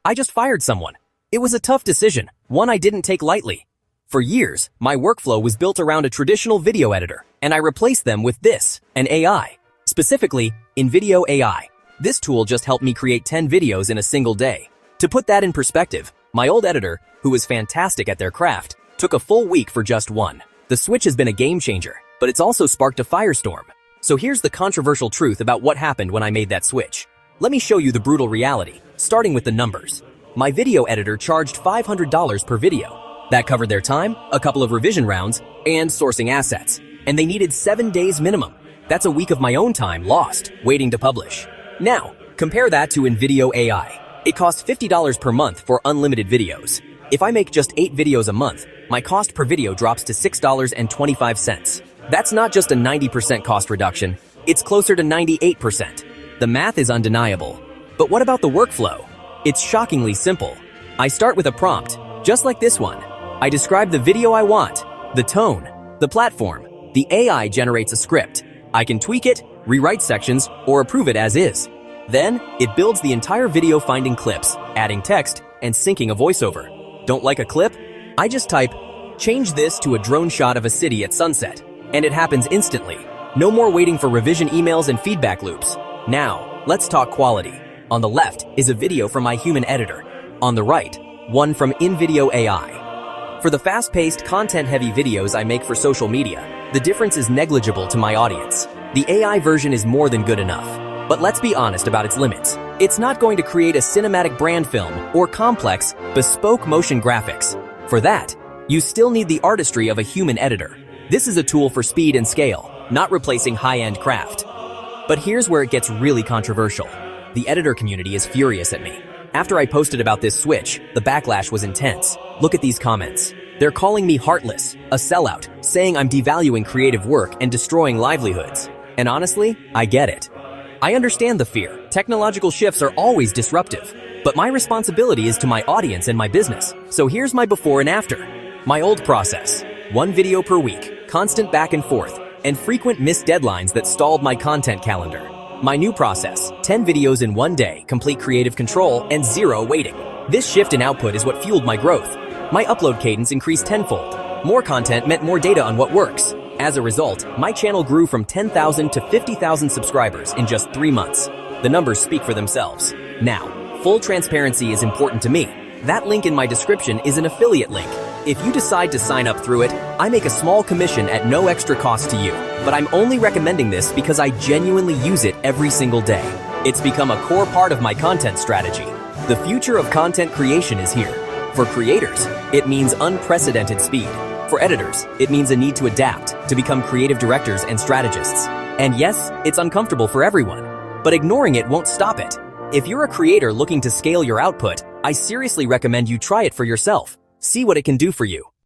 I just fired someone. It was a tough decision, one I didn't take lightly. For years, my workflow was built around a traditional video editor, and I replaced them with this, an AI. Specifically, InVideo AI. This tool just helped me create 10 videos in a single day. To put that in perspective, my old editor, who was fantastic at their craft, took a full week for just one. The switch has been a game changer, but it's also sparked a firestorm. So here's the controversial truth about what happened when I made that switch. Let me show you the brutal reality, starting with the numbers. My video editor charged $500 per video. That covered their time, a couple of revision rounds, and sourcing assets. And they needed 7 days minimum. That's a week of my own time lost, waiting to publish. Now, compare that to InVideo AI. It costs $50 per month for unlimited videos. If I make just 8 videos a month, my cost per video drops to $6.25. That's not just a 90% cost reduction, it's closer to 98%. The math is undeniable. But what about the workflow? It's shockingly simple. I start with a prompt, just like this one. I describe the video I want, the tone, the platform. The AI generates a script. I can tweak it, rewrite sections, or approve it as is. Then, it builds the entire video finding clips, adding text, and syncing a voiceover. Don't like a clip? I just type, change this to a drone shot of a city at sunset, and it happens instantly. No more waiting for revision emails and feedback loops. Now, let's talk quality. On the left is a video from my human editor. On the right, one from InVideo AI. For the fast-paced, content-heavy videos I make for social media, the difference is negligible to my audience. The AI version is more than good enough. But let's be honest about its limits. It's not going to create a cinematic brand film or complex, bespoke motion graphics. For that, you still need the artistry of a human editor. This is a tool for speed and scale, not replacing high-end craft. But here's where it gets really controversial. The editor community is furious at me. After I posted about this switch, the backlash was intense. Look at these comments. They're calling me heartless, a sellout, saying I'm devaluing creative work and destroying livelihoods. And honestly, I get it. I understand the fear. Technological shifts are always disruptive. But my responsibility is to my audience and my business. So here's my before and after. My old process. 1 video per week, constant back and forth, and frequent missed deadlines that stalled my content calendar. My new process, 10 videos in 1 day, complete creative control, and 0 waiting. This shift in output is what fueled my growth. My upload cadence increased tenfold. More content meant more data on what works. As a result, my channel grew from 10,000 to 50,000 subscribers in just 3 months. The numbers speak for themselves. Now, full transparency is important to me. That link in my description is an affiliate link. If you decide to sign up through it, I make a small commission at no extra cost to you. But I'm only recommending this because I genuinely use it every single day. It's become a core part of my content strategy. The future of content creation is here. For creators, it means unprecedented speed. For editors, it means a need to adapt, to become creative directors and strategists. And yes, it's uncomfortable for everyone, but ignoring it won't stop it. If you're a creator looking to scale your output, I seriously recommend you try it for yourself. See what it can do for you.